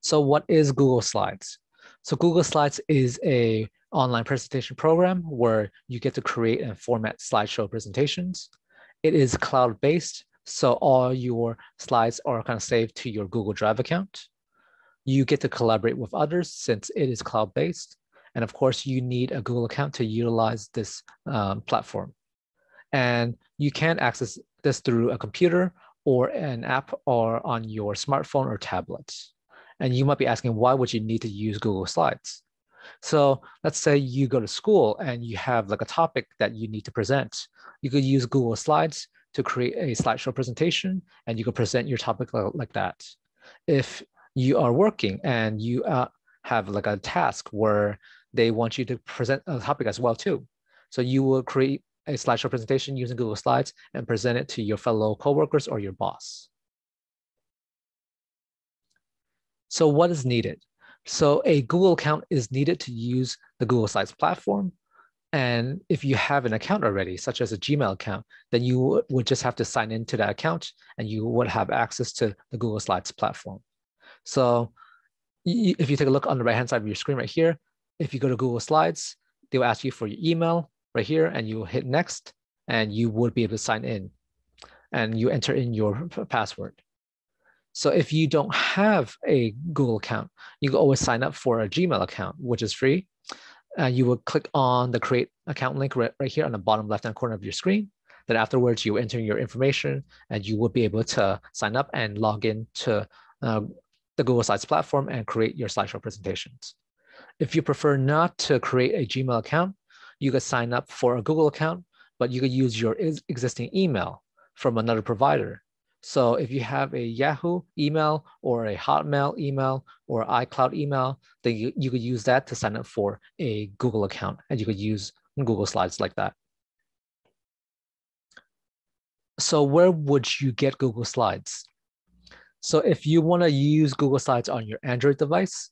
So what is Google Slides? So Google Slides is a online presentation program where you get to create and format slideshow presentations. It is cloud-based, so all your slides are kind of saved to your Google Drive account. You get to collaborate with others since it is cloud-based. And of course, you need a Google account to utilize this platform. And you can access this through a computer or an app or on your smartphone or tablet. And you might be asking, why would you need to use Google Slides? So let's say you go to school and you have like a topic that you need to present. You could use Google Slides to create a slideshow presentation, and you could present your topic like that. If you are working and you have like a task where they want you to present a topic as well too. So you will create a slideshow presentation using Google Slides and present it to your fellow coworkers or your boss. So what is needed? So a Google account is needed to use the Google Slides platform. And if you have an account already, such as a Gmail account, then you would just have to sign into that account and you would have access to the Google Slides platform. So if you take a look on the right-hand side of your screen right here, if you go to Google Slides, they'll ask you for your email right here and you will hit next and you would be able to sign in and you enter in your password. So if you don't have a Google account, you can always sign up for a Gmail account, which is free. You will click on the create account link right here on the bottom left-hand corner of your screen. Then afterwards, you enter your information and you will be able to sign up and log in to the Google Slides platform and create your slideshow presentations. If you prefer not to create a Gmail account, you could sign up for a Google account, but you could use your existing email from another provider. So if you have a Yahoo email or a Hotmail email or iCloud email, then you could use that to sign up for a Google account and you could use Google Slides like that. So where would you get Google Slides? So if you want to use Google Slides on your Android device,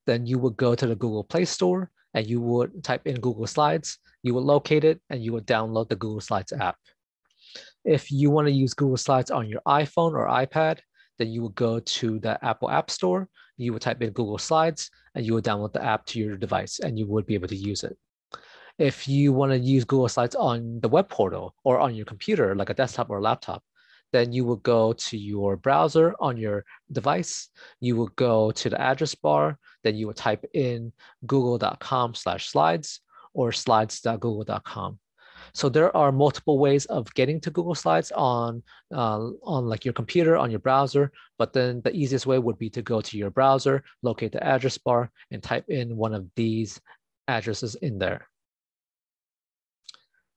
then you would go to the Google Play Store and you would type in Google Slides, you would locate it and you would download the Google Slides app. If you want to use Google Slides on your iPhone or iPad, then you would go to the Apple App Store, you would type in Google Slides, and you would download the app to your device, and you would be able to use it. If you want to use Google Slides on the web portal or on your computer, like a desktop or a laptop, then you would go to your browser on your device, you would go to the address bar, then you would type in google.com/slides or slides.google.com. So there are multiple ways of getting to Google Slides on like your computer, on your browser, but then the easiest way would be to go to your browser, locate the address bar, and type in one of these addresses in there.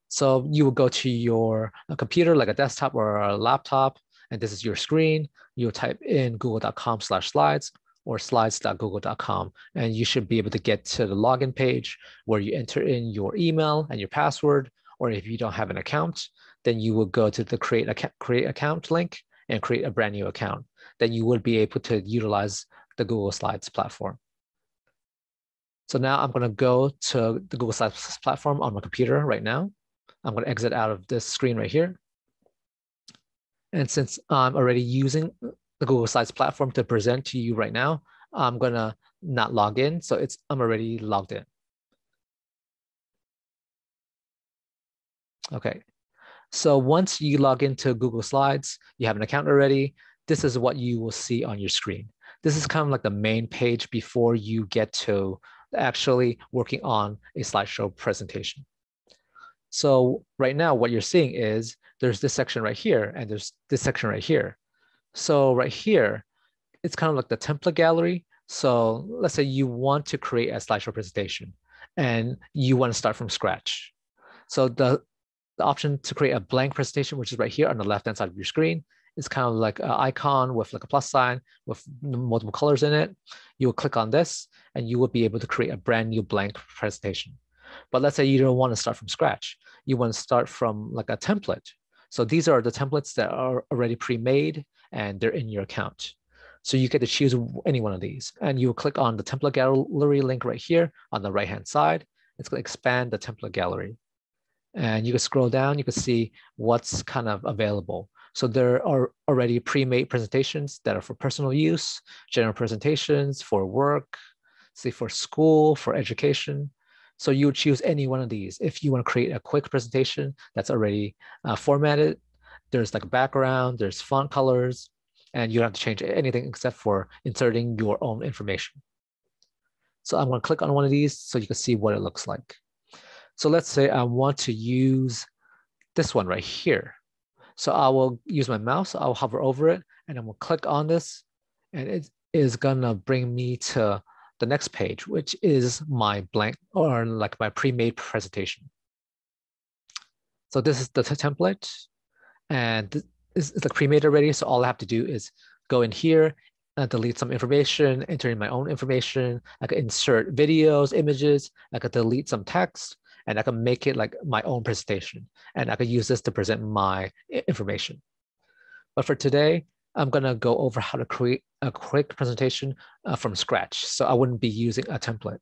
So you will go to your computer, like a desktop or a laptop, and this is your screen. You'll type in google.com/slides or slides.google.com, and you should be able to get to the login page where you enter in your email and your password. Or if you don't have an account, then you will go to the create account link and create a brand new account. Then you would be able to utilize the Google Slides platform. So now I'm going to go to the Google Slides platform on my computer right now. I'm going to exit out of this screen right here. And since I'm already using the Google Slides platform to present to you right now, I'm going to not log in. So I'm already logged in. Okay, so once you log into Google Slides, you have an account already, this is what you will see on your screen. This is kind of like the main page before you get to actually working on a slideshow presentation. So right now, what you're seeing is there's this section right here, and there's this section right here. So right here, it's kind of like the template gallery. So let's say you want to create a slideshow presentation, and you want to start from scratch. So the option to create a blank presentation, which is right here on the left-hand side of your screen, is kind of like an icon with like a plus sign with multiple colors in it. You will click on this and you will be able to create a brand new blank presentation. But let's say you don't want to start from scratch. You want to start from like a template. So these are the templates that are already pre-made and they're in your account. So you get to choose any one of these and you will click on the template gallery link right here on the right-hand side. It's going to expand the template gallery. And you can scroll down, you can see what's kind of available. So there are already pre-made presentations that are for personal use, general presentations for work, say for school, for education. So you would choose any one of these. If you want to create a quick presentation that's already formatted, there's like a background, there's font colors, and you don't have to change anything except for inserting your own information. So I'm going to click on one of these so you can see what it looks like. So let's say I want to use this one right here. So I will use my mouse, I'll hover over it, and I'm going to click on this, and it is going to bring me to the next page, which is my blank or like my pre-made presentation. So this is the template, and this is like pre-made already. So all I have to do is go in here and delete some information, enter in my own information. I can insert videos, images. I could delete some text, and I can make it like my own presentation. And I can use this to present my information. But for today, I'm gonna go over how to create a quick presentation from scratch. So I wouldn't be using a template.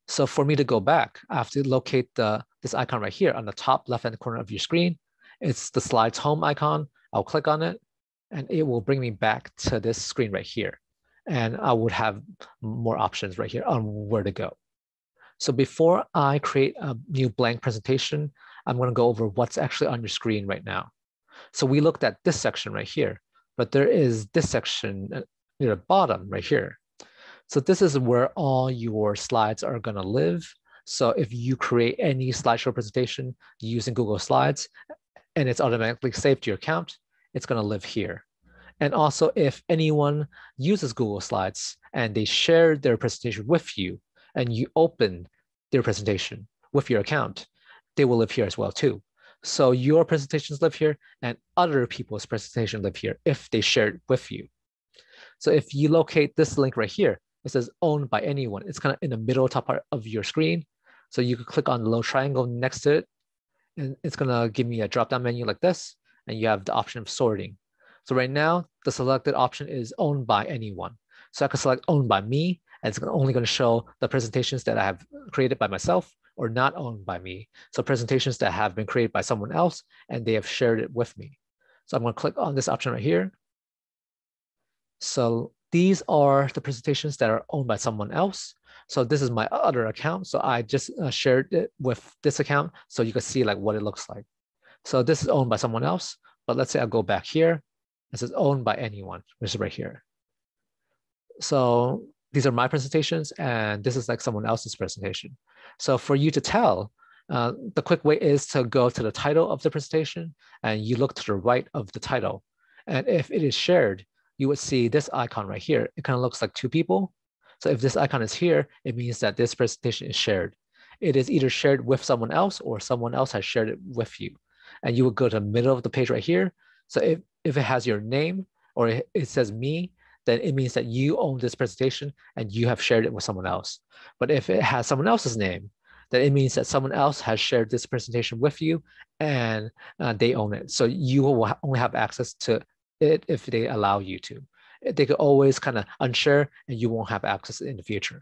So for me to go back, I have to locate this icon right here on the top left-hand corner of your screen. It's the slides home icon. I'll click on it, and it will bring me back to this screen right here. And I would have more options right here on where to go. So before I create a new blank presentation, I'm going to go over what's actually on your screen right now. So we looked at this section right here, but there is this section near the bottom right here. So this is where all your slides are going to live. So if you create any slideshow presentation using Google Slides and it's automatically saved to your account, it's going to live here. And also if anyone uses Google Slides and they share their presentation with you and you open their presentation with your account, they will live here as well too. So your presentations live here and other people's presentations live here if they share it with you. So if you locate this link right here, it says owned by anyone. It's kind of in the middle top part of your screen. So you can click on the little triangle next to it, and it's gonna give me a drop-down menu like this, and you have the option of sorting. So right now, the selected option is owned by anyone. So I can select owned by me, and it's only gonna show the presentations that I have created by myself or not owned by me. So presentations that have been created by someone else and they have shared it with me. So I'm gonna click on this option right here. So these are the presentations that are owned by someone else. So this is my other account. So I just shared it with this account so you can see like what it looks like. So this is owned by someone else, but let's say I go back here. It says owned by anyone, which is right here. So these are my presentations and this is like someone else's presentation. So for you to tell, the quick way is to go to the title of the presentation and you look to the right of the title. And if it is shared, you would see this icon right here. It kind of looks like two people. So if this icon is here, it means that this presentation is shared. It is either shared with someone else or someone else has shared it with you. And you would go to the middle of the page right here. So if it has your name or it says me, then it means that you own this presentation and you have shared it with someone else. But if it has someone else's name, then it means that someone else has shared this presentation with you and they own it. So you will only have access to it if they allow you to. They could always kind of unshare and you won't have access in the future.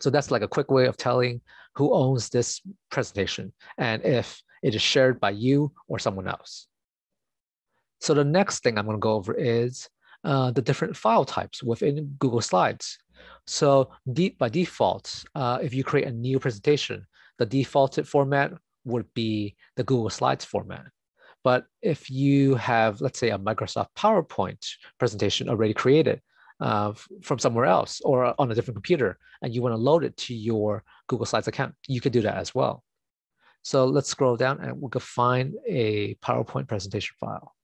So that's like a quick way of telling who owns this presentation and if it is shared by you or someone else. So the next thing I'm going to go over is the different file types within Google Slides. So by default, if you create a new presentation, the defaulted format would be the Google Slides format. But if you have, let's say, a Microsoft PowerPoint presentation already created from somewhere else or on a different computer, and you want to load it to your Google Slides account, you could do that as well. So let's scroll down and we could find a PowerPoint presentation file.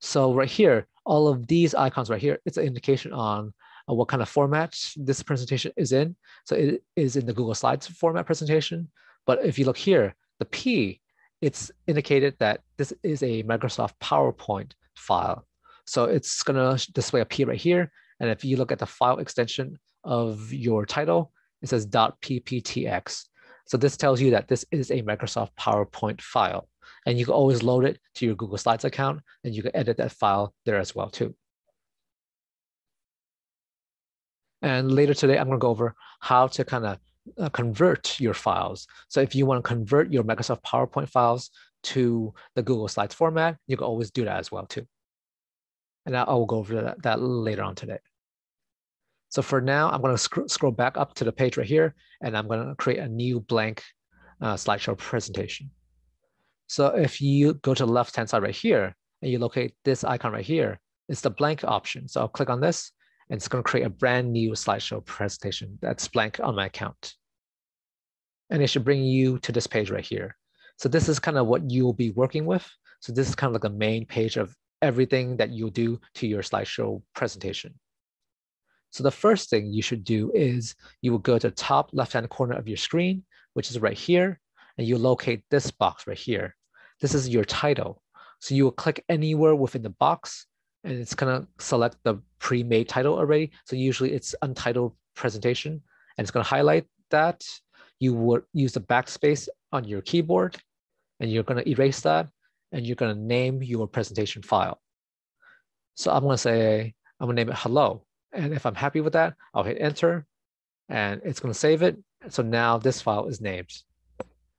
So right here, all of these icons right here, it's an indication on what kind of format this presentation is in. So it is in the Google Slides format presentation. But if you look here, the P, it's indicated that this is a Microsoft PowerPoint file. So it's going to display a P right here. And if you look at the file extension of your title, it says .pptx. So this tells you that this is a Microsoft PowerPoint file. And you can always load it to your Google Slides account and you can edit that file there as well too. And later today, I'm going to go over how to kind of convert your files. So if you want to convert your Microsoft PowerPoint files to the Google Slides format, you can always do that as well too. And I will go over that later on today. So for now, I'm going to scroll back up to the page right here, and I'm going to create a new blank slideshow presentation. So if you go to the left-hand side right here, and you locate this icon right here, it's the blank option. So I'll click on this, and it's going to create a brand new slideshow presentation that's blank on my account. And it should bring you to this page right here. So this is kind of what you'll be working with. So this is kind of like the main page of everything that you'll do to your slideshow presentation. So the first thing you should do is you will go to the top left-hand corner of your screen, which is right here, and you locate this box right here. This is your title. So you will click anywhere within the box, and it's gonna select the pre-made title already. So usually it's untitled presentation, and it's gonna highlight that. You would use the backspace on your keyboard, and you're gonna erase that, and you're gonna name your presentation file. So I'm gonna name it hello. And if I'm happy with that, I'll hit enter, and it's gonna save it. So now this file is named,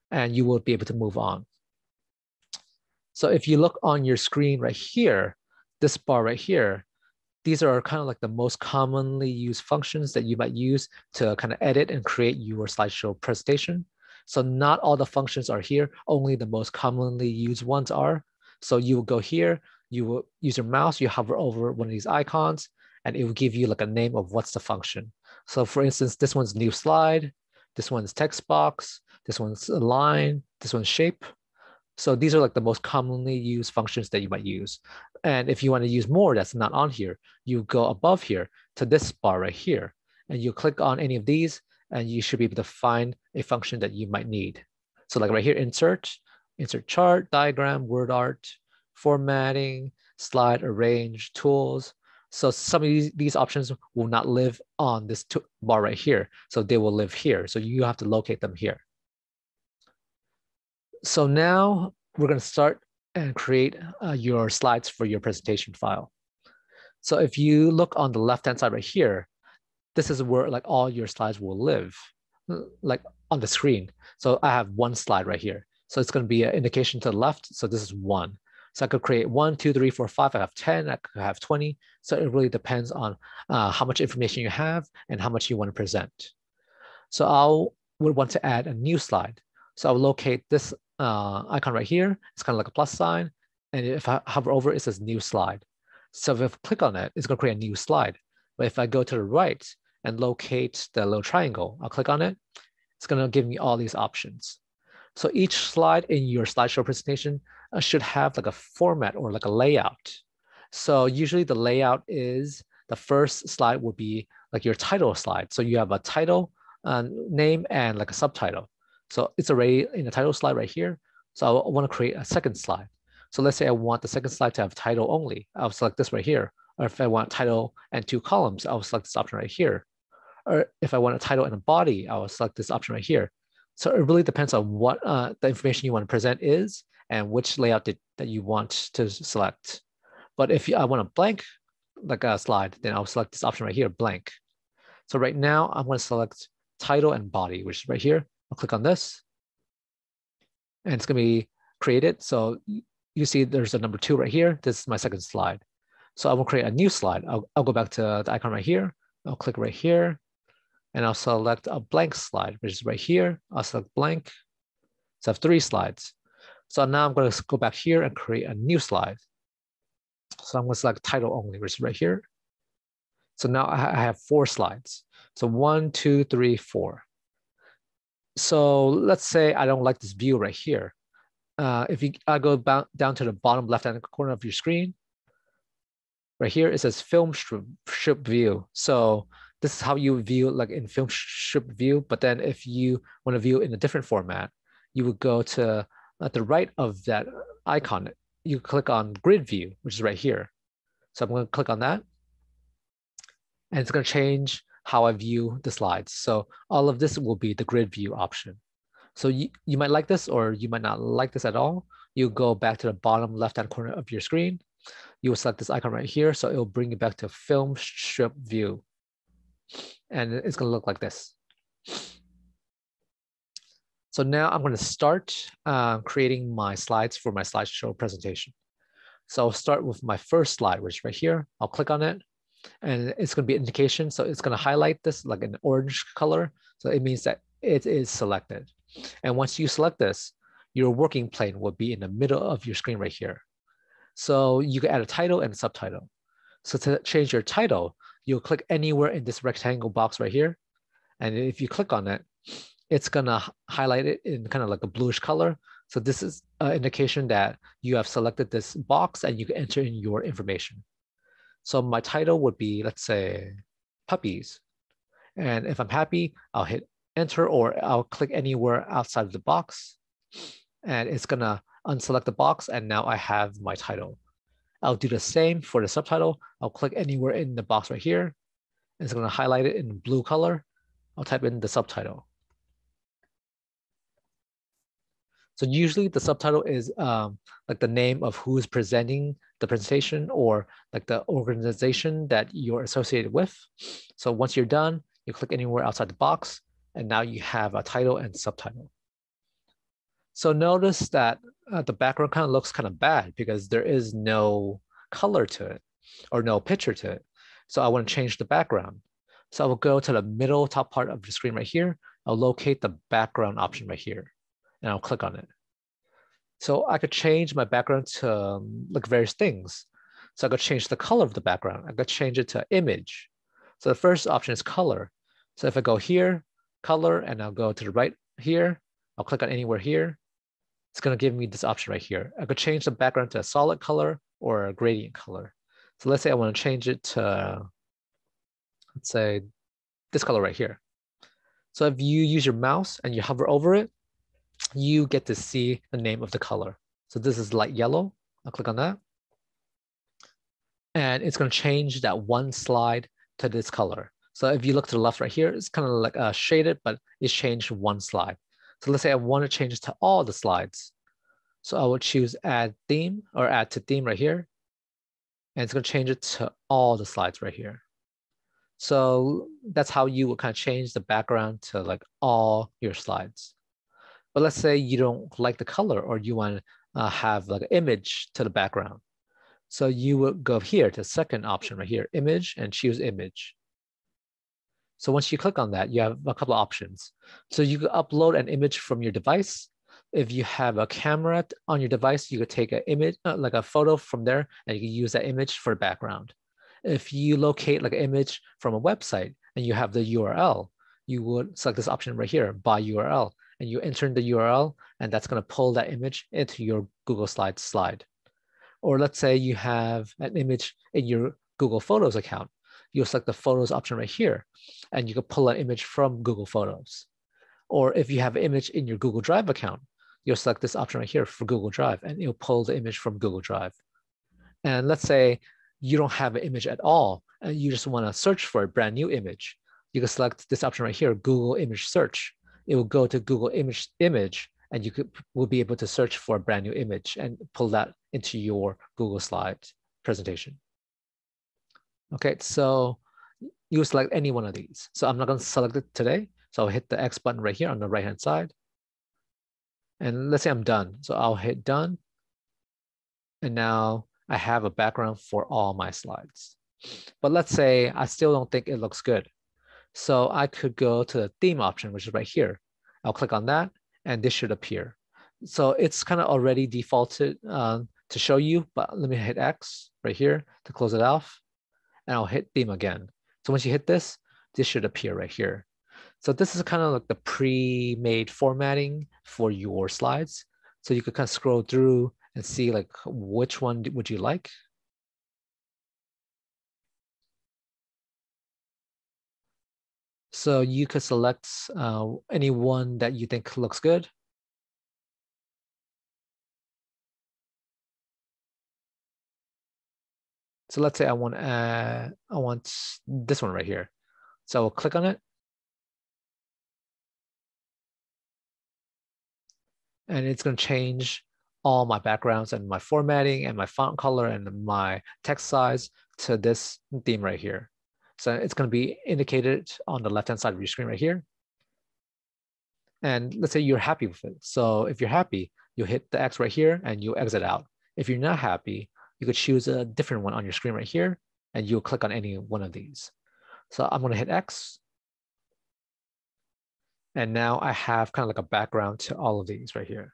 and you will be able to move on. So if you look on your screen right here, this bar right here, these are kind of like the most commonly used functions that you might use to kind of edit and create your slideshow presentation. So not all the functions are here, only the most commonly used ones are. So you will go here, you will use your mouse, you hover over one of these icons, and it will give you like a name of what's the function. So for instance, this one's new slide, this one's text box, this one's a line, this one's shape. So these are like the most commonly used functions that you might use. And if you want to use more that's not on here, you go above here to this bar right here, and you click on any of these, and you should be able to find a function that you might need. So like right here, insert chart, diagram, word art, formatting, slide, arrange, tools. So some of these options will not live on this bar right here. So they will live here. So you have to locate them here. So now we're going to start and create your slides for your presentation file. So if you look on the left-hand side right here, this is where like all your slides will live, like on the screen. So I have one slide right here. So it's going to be an indication to the left. So this is 1. So I could create 1, 2, 3, 4, 5. I have 10. I could have 20. So it really depends on how much information you have and how much you want to present. So would want to add a new slide. So I'll locate this icon right here. It's kind of like a plus sign. And if I hover over it, it says new slide. So if I click on it, it's going to create a new slide. But if I go to the right and locate the little triangle, I'll click on it. It's going to give me all these options. So each slide in your slideshow presentation should have like a format or like a layout. So usually the layout is the first slide would be like your title slide. So you have a title, name, and like a subtitle. So it's already in the title slide right here. So I want to create a second slide. So let's say I want the second slide to have title only. I'll select this right here. Or if I want title and 2 columns, I'll select this option right here. Or if I want a title and a body, I will select this option right here. So it really depends on what the information you want to present is and which layout that you want to select. But if I want a blank like a slide, then I'll select this option right here, blank. So right now I'm going to select title and body, which is right here. I'll click on this, and it's going to be created. So you see there's a number 2 right here. This is my second slide. So I will create a new slide. I'll go back to the icon right here. I'll click right here, and I'll select a blank slide, which is right here. I'll select blank. So I have 3 slides. So now I'm going to go back here and create a new slide. So I'm going to select title only, which is right here. So now I have 4 slides. So 1, 2, 3, 4. So let's say I don't like this view right here. If I go down to the bottom left-hand corner of your screen, right here, it says film strip view. So this is how you view like in film strip view. But then if you want to view in a different format, you would go to at the right of that icon. You click on grid view, which is right here. So I'm going to click on that. And it's going to change how I view the slides. So all of this will be the grid view option. So you might like this or you might not like this at all. You go back to the bottom left-hand corner of your screen. You will select this icon right here. So it will bring you back to film strip view. And it's going to look like this. So now I'm going to start creating my slides for my slideshow presentation. So I'll start with my first slide, which is right here. I'll click on it, and it's going to be an indication. So it's going to highlight this like an orange color. So it means that it is selected. And once you select this, your working plane will be in the middle of your screen right here. So you can add a title and a subtitle. So to change your title, you'll click anywhere in this rectangle box right here. And if you click on it, it's gonna highlight it in kind of like a bluish color. So this is an indication that you have selected this box and you can enter in your information. So my title would be, let's say, puppies. And if I'm happy, I'll hit enter, or I'll click anywhere outside of the box. And it's gonna unselect the box, and now I have my title. I'll do the same for the subtitle. I'll click anywhere in the box right here. It's gonna highlight it in blue color. I'll type in the subtitle. So usually the subtitle is like the name of who is presenting the presentation, or like the organization that you're associated with. So once you're done, you click anywhere outside the box, and now you have a title and subtitle. So notice that the background kind of looks kind of bad because there is no color to it or no picture to it. So I want to change the background. So I will go to the middle top part of the screen right here. I'll locate the background option right here, and I'll click on it. So I could change my background to like various things. So I could change the color of the background. I could change it to image. So the first option is color. So if I go here, color, and I'll go to the right here, I'll click on anywhere here. It's going to give me this option right here. I could change the background to a solid color or a gradient color. So let's say I want to change it to, let's say, this color right here. So if you use your mouse and you hover over it, you get to see the name of the color. So this is light yellow. I'll click on that. And it's going to change that one slide to this color. So if you look to the left right here, it's kind of like shaded, but it's changed one slide. So let's say I want to change it to all the slides. So I would choose add theme or add to theme right here. And it's going to change it to all the slides right here. So that's how you would kind of change the background to like all your slides. But let's say you don't like the color, or you want to have like an image to the background. So you would go here to the second option right here, image, and choose image. So once you click on that, you have a couple of options. So you could upload an image from your device. If you have a camera on your device, you could take an image, like a photo from there, and you can use that image for background. If you locate like an image from a website and you have the URL, you would select this option right here, by URL, and you enter in the URL, and that's going to pull that image into your Google Slides slide. Or let's say you have an image in your Google Photos account. You'll select the Photos option right here, and you can pull an image from Google Photos. Or if you have an image in your Google Drive account, you'll select this option right here for Google Drive, and it'll pull the image from Google Drive. And let's say you don't have an image at all, and you just want to search for a brand new image. You can select this option right here, Google Image Search. It will go to Google Image, and you will be able to search for a brand new image and pull that into your Google Slides presentation. Okay, so you select any one of these. So I'm not going to select it today. So I'll hit the X button right here on the right-hand side. And let's say I'm done. So I'll hit done. And now I have a background for all my slides. But let's say I still don't think it looks good. So I could go to the theme option, which is right here. I'll click on that, and this should appear. So it's kind of already defaulted to show you, but let me hit X right here to close it off, and I'll hit theme again. So once you hit this, this should appear right here. So this is kind of like the pre-made formatting for your slides. So you could kind of scroll through and see like which one would you like. So you could select any one that you think looks good. So let's say I want this one right here. So I'll click on it. And it's going to change all my backgrounds and my formatting and my font color and my text size to this theme right here. So it's going to be indicated on the left-hand side of your screen right here. And let's say you're happy with it. So if you're happy, you hit the X right here and you exit out. If you're not happy, you could choose a different one on your screen right here, and you'll click on any one of these. So I'm going to hit X. And now I have kind of like a background to all of these right here.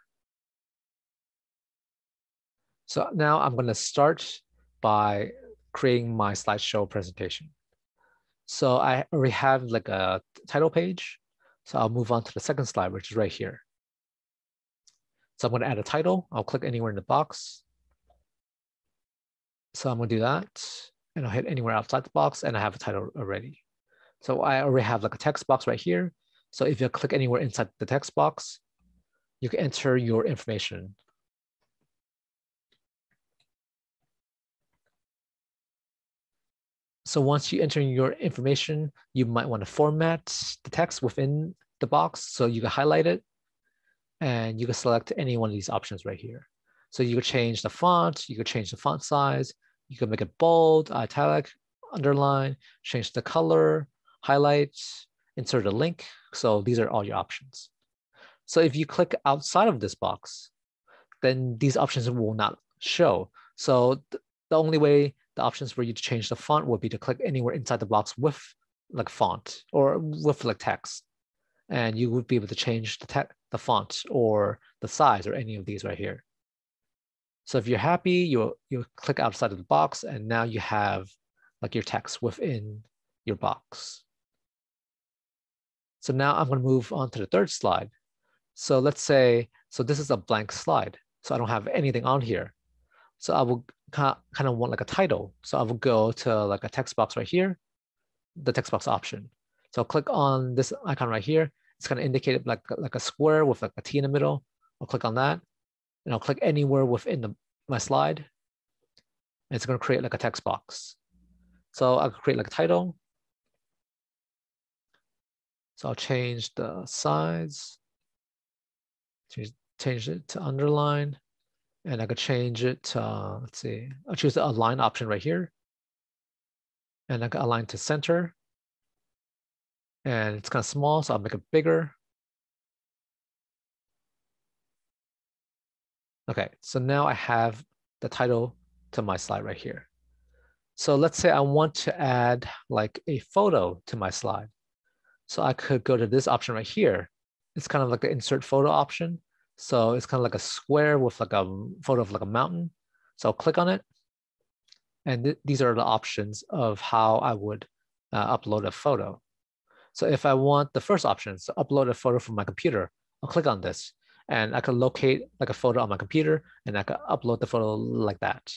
So now I'm going to start by creating my slideshow presentation. So I already have like a title page. So I'll move on to the second slide, which is right here. So I'm going to add a title. I'll click anywhere in the box. So I'm going to do that. And I'll hit anywhere outside the box, and I have a title already. So I already have like a text box right here. So if you click anywhere inside the text box, you can enter your information. So once you enter your information, you might want to format the text within the box. So you can highlight it, and you can select any one of these options right here. So you could change the font, you could change the font size, you can make it bold, italic, underline, change the color, highlight, insert a link. So these are all your options. So if you click outside of this box, then these options will not show. So the only way the options for you to change the font would be to click anywhere inside the box with like font or with like text. And you would be able to change the font or the size or any of these right here. So if you're happy, you click outside of the box, and now you have like your text within your box. So now I'm going to move on to the third slide. So let's say, so this is a blank slide. So I don't have anything on here. So I will kind of want like a title. So I will go to like a text box right here, the text box option. So I'll click on this icon right here. It's going to indicate like a square with like a T in the middle. I'll click on that, and I'll click anywhere within my slide. And it's going to create like a text box. So I'll create like a title. So I'll change the size, change it to underline, and I could change it to, let's see, I'll choose the align option right here. And I can align to center. And it's kind of small, so I'll make it bigger. Okay, so now I have the title to my slide right here. So let's say I want to add like a photo to my slide. So I could go to this option right here. It's kind of like the insert photo option. So it's kind of like a square with like a photo of like a mountain. So I'll click on it. And these are the options of how I would upload a photo. So if I want the first option, so upload a photo from my computer, I'll click on this, and I can locate like a photo on my computer, and I can upload the photo like that.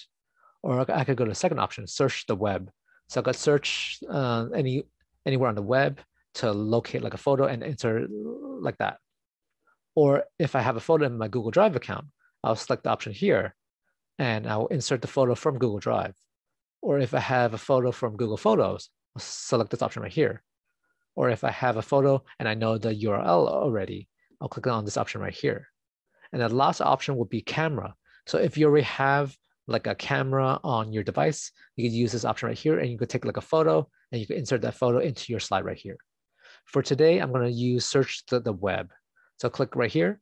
Or I could go to the second option, search the web. So I could search anywhere on the web to locate like a photo and insert like that. Or if I have a photo in my Google Drive account, I'll select the option here, and I'll insert the photo from Google Drive. Or if I have a photo from Google Photos, I'll select this option right here. Or if I have a photo and I know the URL already, I'll click on this option right here. And the last option would be camera. So if you already have like a camera on your device, you could use this option right here, and you could take like a photo, and you can insert that photo into your slide right here. For today, I'm going to use search the web. So click right here.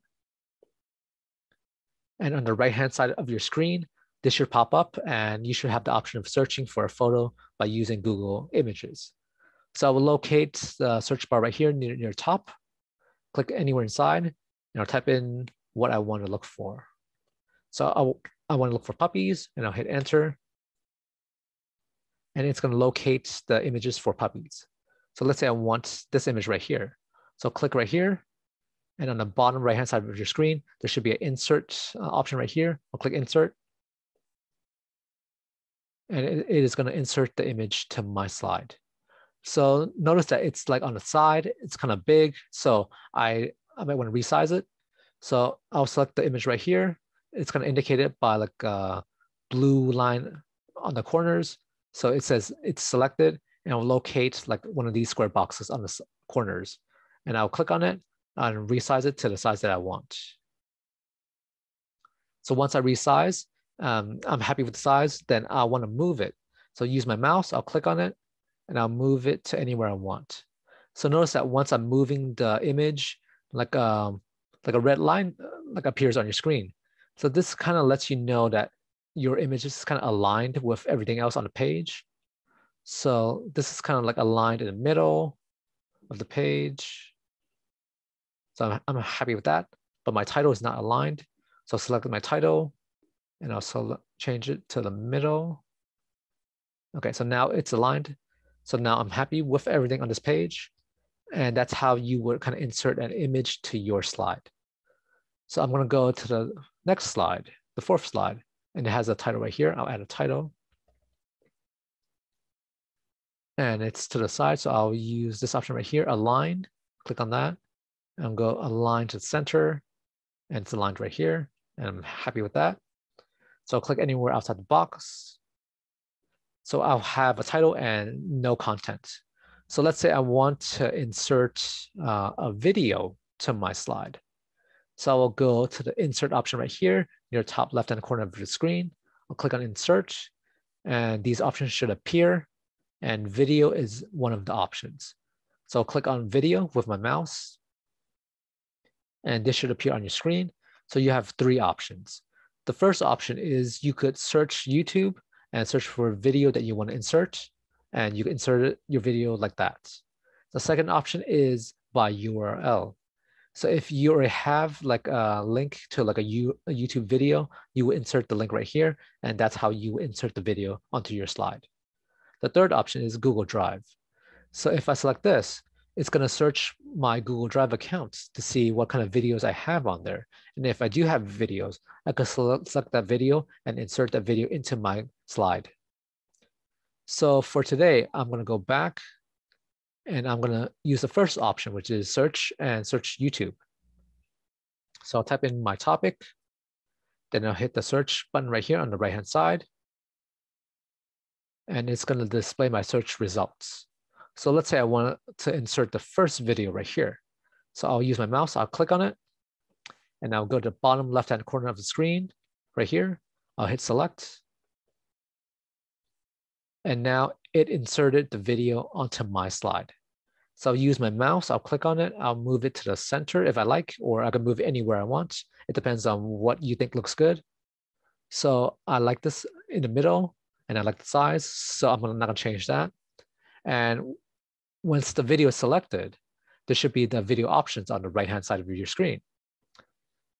And on the right-hand side of your screen, this should pop up, and you should have the option of searching for a photo by using Google Images. So I will locate the search bar right here near the top, click anywhere inside, and I'll type in what I want to look for. So I want to look for puppies, and I'll hit enter. And it's going to locate the images for puppies. So let's say I want this image right here. So click right here. And on the bottom right-hand side of your screen, there should be an insert option right here. I'll click insert. And it is going to insert the image to my slide. So notice that it's like on the side, it's kind of big. So I might want to resize it. So I'll select the image right here. It's going to indicate it by like a blue line on the corners. So it says it's selected, and I'll locate like one of these square boxes on the corners. And I'll click on it and resize it to the size that I want. So once I resize, I'm happy with the size, then I want to move it. So use my mouse, I'll click on it, and I'll move it to anywhere I want. So notice that once I'm moving the image, like a red line like appears on your screen. So this kind of lets you know that your image is kind of aligned with everything else on the page. So this is kind of like aligned in the middle of the page. So I'm happy with that, but my title is not aligned. So select my title and I'll change it to the middle. Okay, so now it's aligned. So now I'm happy with everything on this page. And that's how you would kind of insert an image to your slide. So I'm gonna go to the next slide, the fourth slide, and it has a title right here. I'll add a title. And it's to the side, so I'll use this option right here, align, click on that, and go align to the center, and it's aligned right here, and I'm happy with that. So I'll click anywhere outside the box. So I'll have a title and no content. So let's say I want to insert a video to my slide. So I will go to the insert option right here, near the top left-hand corner of the screen. I'll click on insert, and these options should appear, and video is one of the options. So I'll click on video with my mouse, and this should appear on your screen. So you have three options. The first option is you could search YouTube and search for a video that you want to insert, and you can insert your video like that. The second option is by URL. So if you already have like a link to like a YouTube video, you will insert the link right here, and that's how you insert the video onto your slide. The third option is Google Drive. So if I select this, it's going to search my Google Drive accounts to see what kind of videos I have on there. And if I do have videos, I can select that video and insert that video into my slide. So for today, I'm going to go back and I'm going to use the first option, which is search and search YouTube. So I'll type in my topic, then I'll hit the search button right here on the right-hand side. And it's going to display my search results. So let's say I want to insert the first video right here. So I'll use my mouse, I'll click on it, and I'll go to the bottom left-hand corner of the screen right here. I'll hit select. And now it inserted the video onto my slide. So I'll use my mouse, I'll click on it, I'll move it to the center if I like, or I can move it anywhere I want. It depends on what you think looks good. So I like this in the middle, and I like the size, so I'm not gonna change that. And once the video is selected, there should be the video options on the right-hand side of your screen.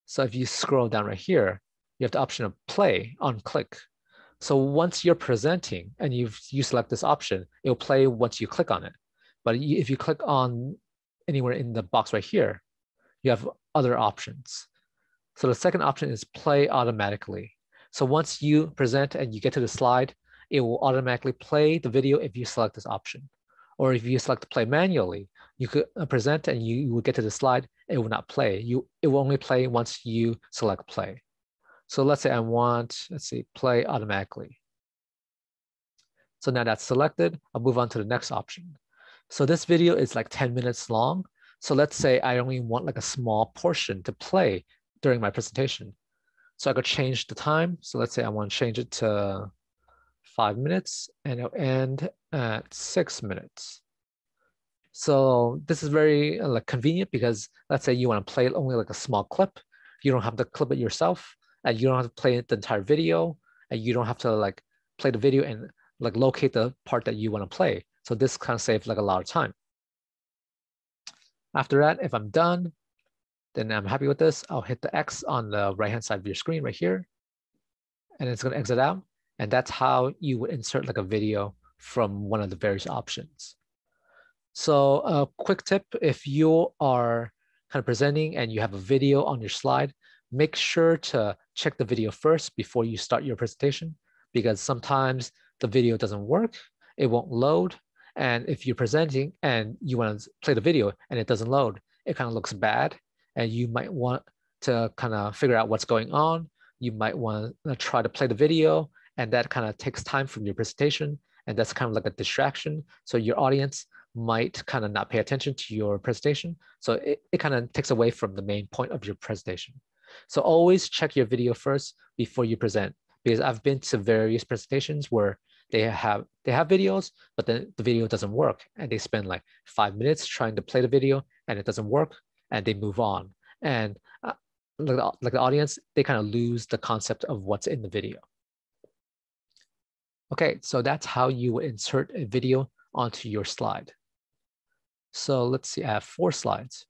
So if you scroll down right here, you have the option of play on click. So once you're presenting and you select this option, it'll play once you click on it. But if you click on anywhere in the box right here, you have other options. So the second option is play automatically. So once you present and you get to the slide, it will automatically play the video if you select this option. Or if you select play manually, you could present and you will get to the slide, it will not play. It will only play once you select play. So let's say I want, let's see, play automatically. So now that's selected, I'll move on to the next option. So this video is like 10 minutes long. So let's say I only want like a small portion to play during my presentation. So I could change the time. So let's say I want to change it to 5 minutes and it'll end at 6 minutes. So this is very like convenient because let's say you want to play only like a small clip. You don't have to clip it yourself, and you don't have to play the entire video, and you don't have to like play the video and like locate the part that you want to play. So this kind of saves like a lot of time. After that, if I'm done, then I'm happy with this. I'll hit the X on the right-hand side of your screen right here, and it's going to exit out. And that's how you would insert like a video from one of the various options. So a quick tip, if you are kind of presenting and you have a video on your slide, make sure to check the video first before you start your presentation, because sometimes the video doesn't work, it won't load. And if you're presenting and you want to play the video and it doesn't load, it kind of looks bad. And you might want to kind of figure out what's going on. You might want to try to play the video, and that kind of takes time from your presentation. And that's kind of like a distraction. So your audience might kind of not pay attention to your presentation. So it kind of takes away from the main point of your presentation. So always check your video first before you present, because I've been to various presentations where they have videos, but then the video doesn't work. And they spend like 5 minutes trying to play the video and it doesn't work. and they move on. And like the audience, they kind of lose the concept of what's in the video. Okay, so that's how you would insert a video onto your slide. So let's see, I have 4 slides.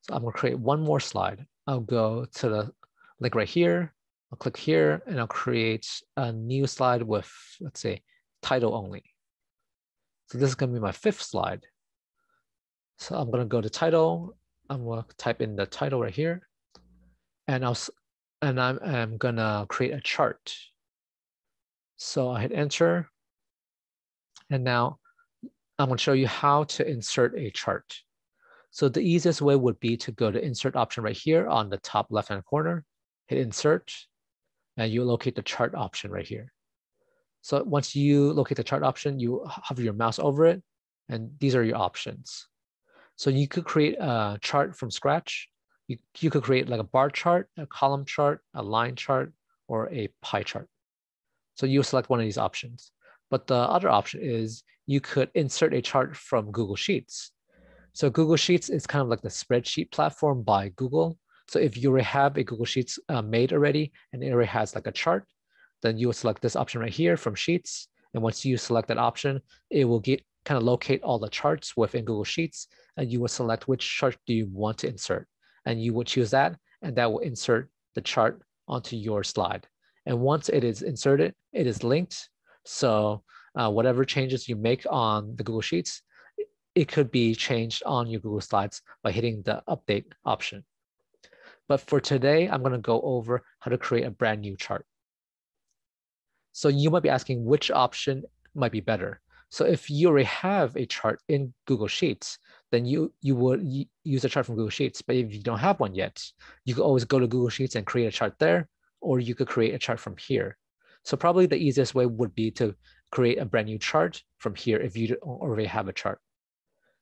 So I'm gonna create one more slide. I'll go to the link right here. I'll click here and I'll create a new slide with, let's say, title only. So this is gonna be my 5th slide. So I'm gonna go to title. I'm gonna type in the title right here, and I'm gonna create a chart. So I hit enter, and now I'm gonna show you how to insert a chart. So the easiest way would be to go to insert option right here on the top left-hand corner, hit insert, and you locate the chart option right here. So once you locate the chart option, you hover your mouse over it, and these are your options. So you could create a chart from scratch. You could create like a bar chart, a column chart, a line chart, or a pie chart. So you select one of these options. But the other option is you could insert a chart from Google Sheets. So Google Sheets is kind of like the spreadsheet platform by Google. So if you already have a Google Sheets made already, and it already has like a chart, then you will select this option right here from Sheets. And once you select that option, it will kind of locate all the charts within Google Sheets, and you will select which chart do you want to insert. And you would choose that, and that will insert the chart onto your slide. And once it is inserted, it is linked. So whatever changes you make on the Google Sheets, it could be changed on your Google Slides by hitting the update option. But for today, I'm gonna go over how to create a brand new chart. So you might be asking which option might be better. So if you already have a chart in Google Sheets, then you would use a chart from Google Sheets. But if you don't have one yet, you could always go to Google Sheets and create a chart there, or you could create a chart from here. So probably the easiest way would be to create a brand new chart from here if you already have a chart.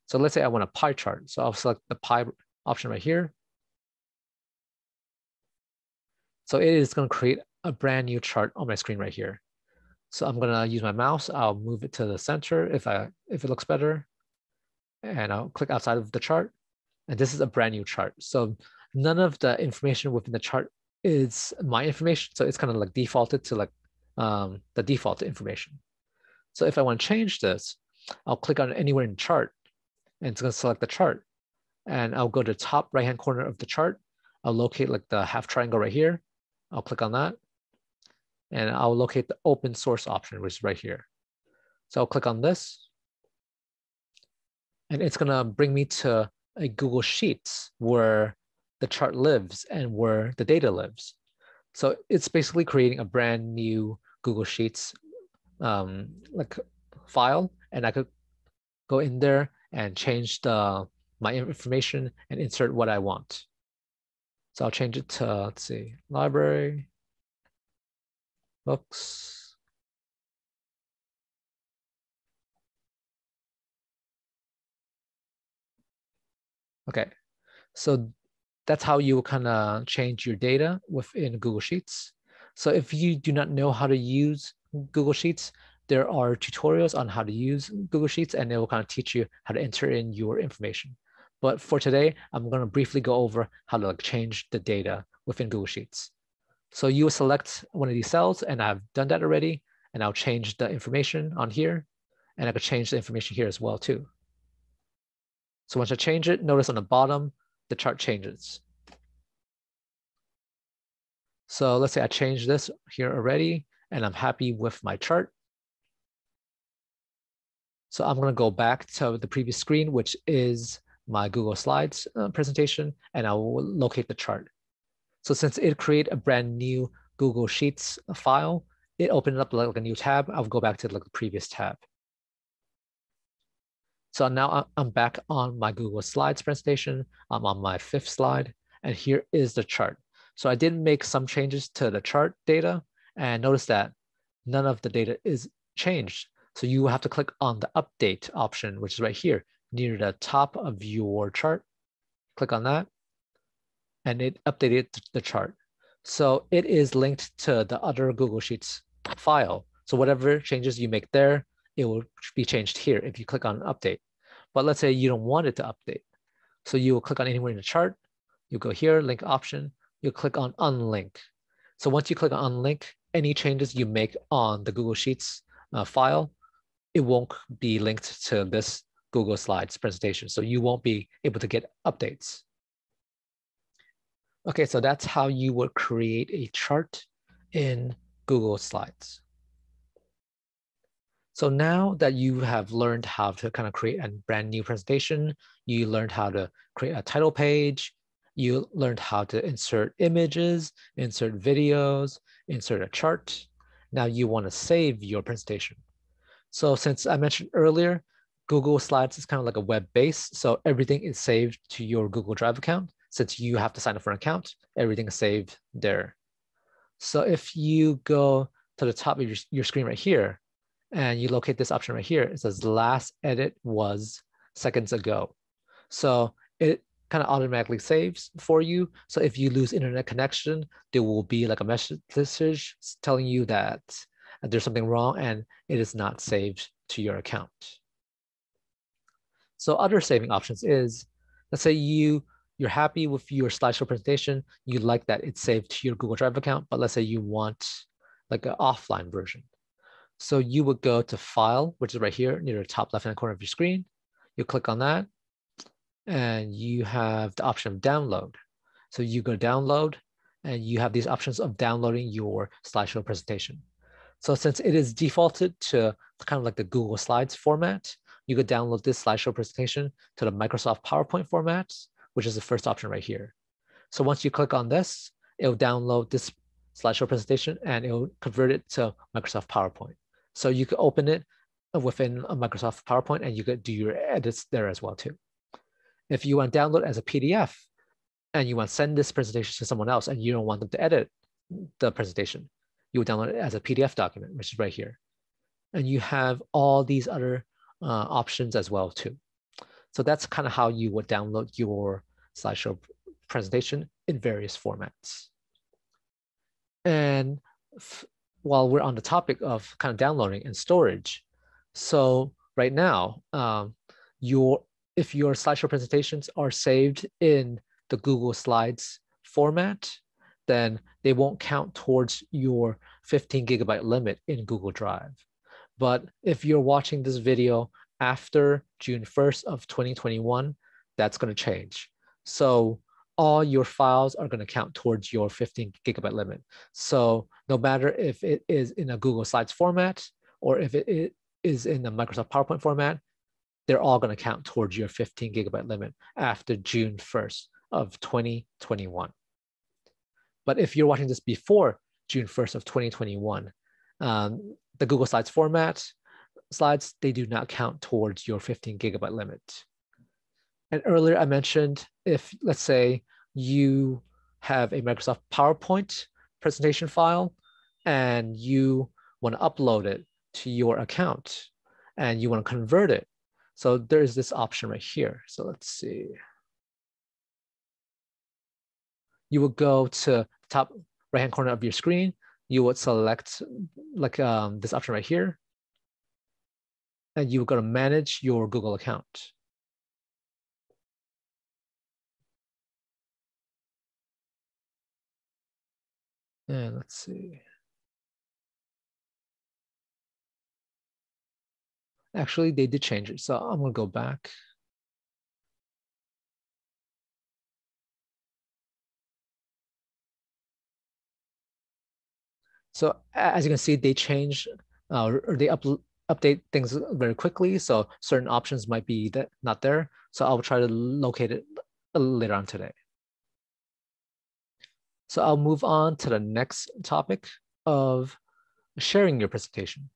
So let's say I want a pie chart. So I'll select the pie option right here. So it is going to create a brand new chart on my screen right here. So I'm gonna use my mouse. I'll move it to the center if it looks better, and I'll click outside of the chart. And this is a brand new chart. So none of the information within the chart is my information. So it's kind of like defaulted to like the default information. So if I want to change this, I'll click on anywhere in the chart, and it's gonna select the chart. And I'll go to the top right-hand corner of the chart. I'll locate like the half triangle right here. I'll click on that. And I'll locate the open source option, which is right here. So I'll click on this. And it's gonna bring me to a Google Sheets where the chart lives and where the data lives. So it's basically creating a brand new Google Sheets like file. And I could go in there and change my information and insert what I want. So I'll change it to, let's see, library, books. Okay, so that's how you kind of change your data within Google Sheets. So if you do not know how to use Google Sheets, there are tutorials on how to use Google Sheets, and it will kind of teach you how to enter in your information. But for today, I'm going to briefly go over how to like change the data within Google Sheets. So you will select one of these cells, and I've done that already, and I'll change the information on here, and I could change the information here as well too. So once I change it, notice on the bottom, the chart changes. So let's say I changed this here already, and I'm happy with my chart. So I'm going to go back to the previous screen, which is my Google Slides presentation, and I will locate the chart. So since it created a brand new Google Sheets file, it opened up like a new tab. I'll go back to like the previous tab. So now I'm back on my Google Slides presentation. I'm on my 5th slide, and here is the chart. So I did make some changes to the chart data, and notice that none of the data is changed. So you have to click on the update option, which is right here near the top of your chart. Click on that, and it updated the chart. So it is linked to the other Google Sheets file. So whatever changes you make there, it will be changed here if you click on update. But let's say you don't want it to update. So you will click on anywhere in the chart, You go here, link option, you click on unlink. So once you click on unlink, any changes you make on the Google Sheets file, it won't be linked to this Google Slides presentation. So you won't be able to get updates. Okay, so that's how you would create a chart in Google Slides. So now that you have learned how to kind of create a brand new presentation, you learned how to create a title page, you learned how to insert images, insert videos, insert a chart. Now you want to save your presentation. So since I mentioned earlier, Google Slides is kind of like a web base. So everything is saved to your Google Drive account. Since you have to sign up for an account, everything is saved there. So if you go to the top of your screen right here, and you locate this option right here, it says last edit was seconds ago. So it kind of automatically saves for you. So if you lose internet connection, there will be like a message telling you that there's something wrong and it is not saved to your account. So other saving options is, let's say you're happy with your slideshow presentation, you like that it's saved to your Google Drive account, but let's say you want like an offline version. So you would go to File, which is right here near the top left-hand corner of your screen. You click on that, and you have the option of download. So you go download, and you have these options of downloading your slideshow presentation. So since it is defaulted to kind of like the Google Slides format, you could download this slideshow presentation to the Microsoft PowerPoint format, which is the first option right here. So once you click on this, it'll download this slideshow presentation and it'll convert it to Microsoft PowerPoint. So you could open it within a Microsoft PowerPoint and you could do your edits there as well too. If you want to download as a PDF and you want to send this presentation to someone else and you don't want them to edit the presentation, you would download it as a PDF document, which is right here. And you have all these other options as well too. So that's kind of how you would download your slideshow presentation in various formats. And while we're on the topic of kind of downloading and storage, so right now, if your slideshow presentations are saved in the Google Slides format, then they won't count towards your 15 gigabyte limit in Google Drive. But if you're watching this video after June 1st of 2021, that's going to change. So all your files are going to count towards your 15 gigabyte limit. So no matter if it is in a Google Slides format or if it is in a Microsoft PowerPoint format, they're all going to count towards your 15 gigabyte limit after June 1st of 2021. But if you're watching this before June 1st of 2021, the Google Slides format slides, they do not count towards your 15 gigabyte limit. And earlier I mentioned if, let's say, you have a Microsoft PowerPoint presentation file and you want to upload it to your account and you want to convert it. So there's this option right here. So let's see. You will go to the top right-hand corner of your screen. You would select like this option right here. And you would go to manage your Google account. And let's see. Actually, they did change it. So I'm going to go back. So as you can see, they change or they update things very quickly. So certain options might be not there. So I'll try to locate it later on today. So I'll move on to the next topic of sharing your presentation.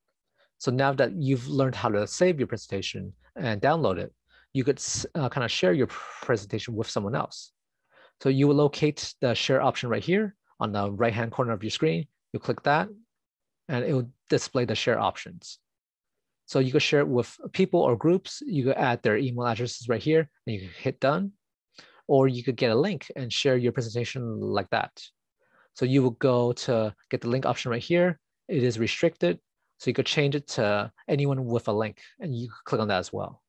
So now that you've learned how to save your presentation and download it, you could kind of share your presentation with someone else. So you will locate the share option right here on the right-hand corner of your screen. You click that and it will display the share options. So you could share it with people or groups. You could add their email addresses right here and you can hit done. Or you could get a link and share your presentation like that. So you will go to get the link option right here. It is restricted. So you could change it to anyone with a link and you could click on that as well.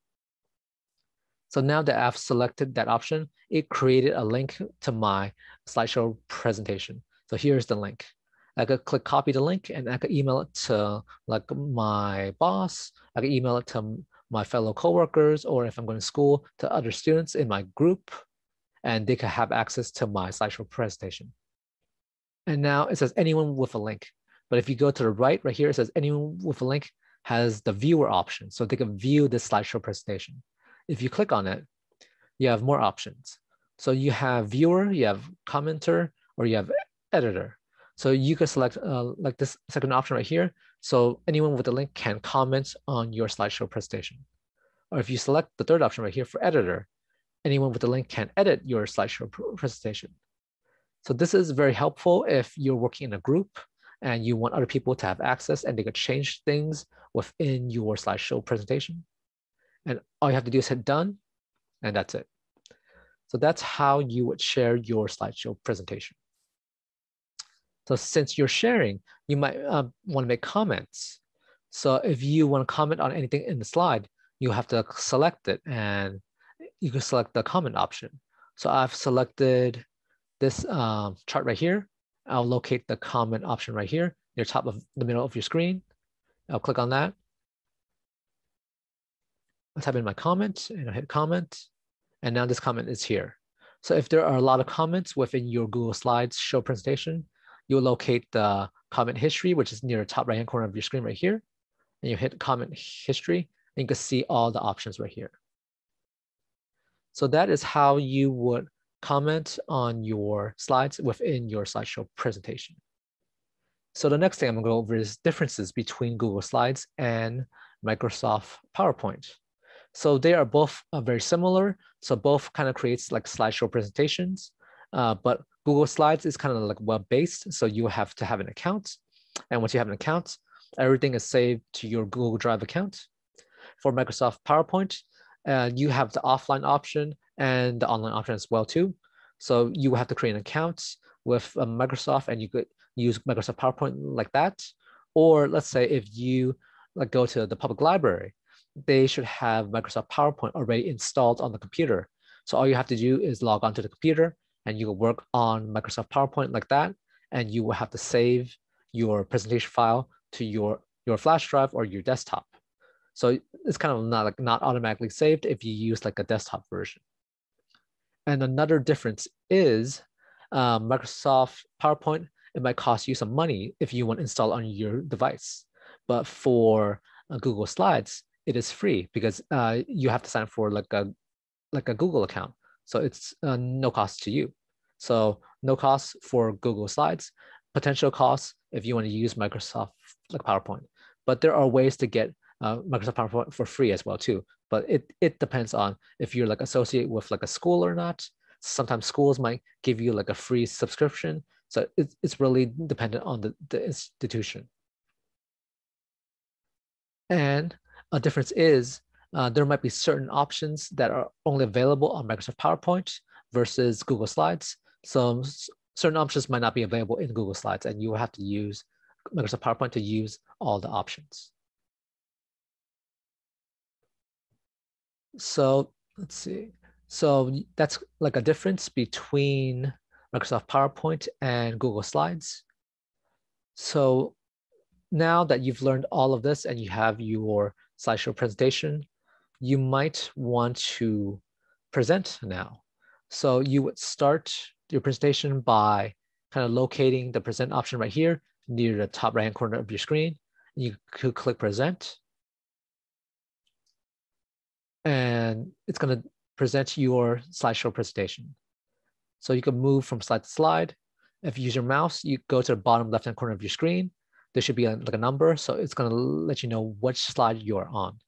So now that I've selected that option, it created a link to my slideshow presentation. So here's the link. I could click copy the link and I could email it to like my boss. I could email it to my fellow coworkers, or if I'm going to school, to other students in my group, and they could have access to my slideshow presentation. And now it says anyone with a link. But if you go to the right here, it says anyone with a link has the viewer option. So they can view this slideshow presentation. If you click on it, you have more options. So you have viewer, you have commenter, or you have editor. So you can select like this second option right here. So anyone with a link can comment on your slideshow presentation. Or if you select the third option right here for editor, anyone with a link can edit your slideshow presentation. So this is very helpful if you're working in a group and you want other people to have access and they could change things within your slideshow presentation. And all you have to do is hit done, and that's it. So that's how you would share your slideshow presentation. So since you're sharing, you might want to make comments. So if you want to comment on anything in the slide, you have to select it, and you can select the comment option. So I've selected this chart right here. I'll locate the comment option right here near top of the middle of your screen. I'll click on that. I'll type in my comment and I'll hit comment. And now this comment is here. So if there are a lot of comments within your Google Slides show presentation, you'll locate the comment history, which is near the top right-hand corner of your screen right here. And you hit comment history, and you can see all the options right here. So that is how you would comment on your slides within your slideshow presentation. So the next thing I'm going to go over is differences between Google Slides and Microsoft PowerPoint. So they are both very similar. So both kind of creates like slideshow presentations, but Google Slides is kind of like web-based. So you have to have an account. And once you have an account, everything is saved to your Google Drive account. For Microsoft PowerPoint, you have the offline option and the online option as well too. So you have to create an account with Microsoft, and you could use Microsoft PowerPoint like that. Or let's say if you like go to the public library, they should have Microsoft PowerPoint already installed on the computer. So all you have to do is log onto the computer, and you will work on Microsoft PowerPoint like that. And you will have to save your presentation file to your flash drive or your desktop. So it's kind of not automatically saved if you use like a desktop version. And another difference is Microsoft PowerPoint, it might cost you some money if you want to install on your device. But for Google Slides, it is free because you have to sign up for like a Google account. So it's no cost to you. So no cost for Google Slides, potential costs if you want to use Microsoft like PowerPoint. But there are ways to get Microsoft PowerPoint for free as well too. But it depends on if you're like associated with like a school or not. Sometimes schools might give you like a free subscription. So it's really dependent on the institution. And a difference is there might be certain options that are only available on Microsoft PowerPoint versus Google Slides. So certain options might not be available in Google Slides, and you will have to use Microsoft PowerPoint to use all the options. So let's see. So that's like a difference between Microsoft PowerPoint and Google Slides. So now that you've learned all of this and you have your slideshow presentation, you might want to present now. So you would start your presentation by kind of locating the present option right here near the top right-hand corner of your screen. You could click present. And it's going to present your slideshow presentation. So you can move from slide to slide. If you use your mouse, you go to the bottom left-hand corner of your screen. There should be like a number, so it's going to let you know which slide you're on.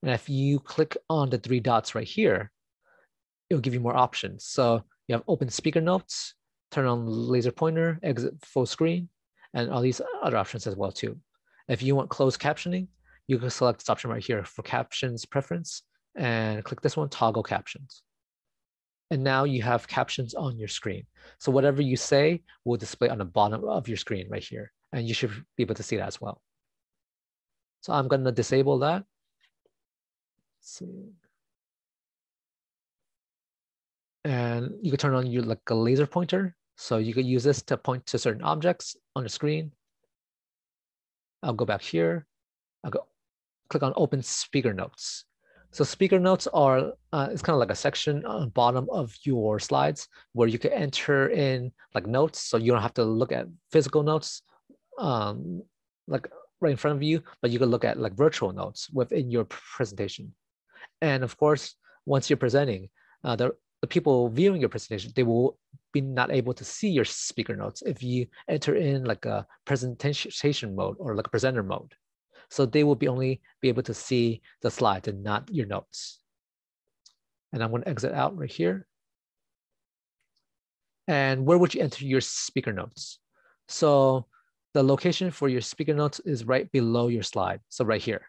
And if you click on the three dots right here, it will give you more options. So you have open speaker notes, turn on laser pointer, exit full screen, and all these other options as well too. If you want closed captioning, you can select this option right here for captions preference, and click this one, toggle captions. And now you have captions on your screen. So whatever you say will display on the bottom of your screen right here. And you should be able to see that as well. So I'm going to disable that. Let's see. And you can turn on your like a laser pointer. So you could use this to point to certain objects on the screen. I'll go back here. I'll go click on open speaker notes. So speaker notes are, it's kind of like a section on the bottom of your slides where you can enter in like notes. So you don't have to look at physical notes like right in front of you, but you can look at like virtual notes within your presentation. And of course, once you're presenting, the people viewing your presentation, they will be not able to see your speaker notes if you enter in like a presentation mode or like a presenter mode. So they will only be able to see the slides and not your notes. And I'm going to exit out right here. And where would you enter your speaker notes? So the location for your speaker notes is right below your slide. So right here.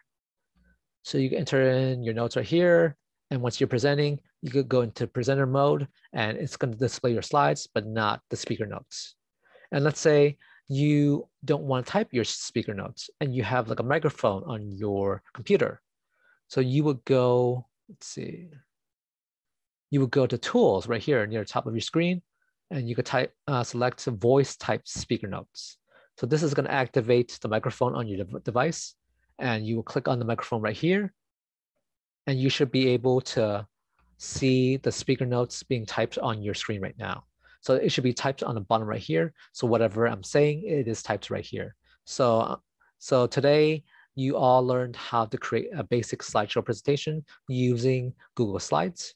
So you can enter in your notes right here. And once you're presenting, you could go into presenter mode and it's going to display your slides, but not the speaker notes. And let's say you don't want to type your speaker notes and you have like a microphone on your computer. So you would go, let's see, you would go to tools right here near the top of your screen and you could select voice type speaker notes. So this is going to activate the microphone on your device and you will click on the microphone right here and you should be able to see the speaker notes being typed on your screen right now. So it should be typed on the bottom right here. So whatever I'm saying, it is typed right here. So today, you all learned how to create a basic slideshow presentation using Google Slides.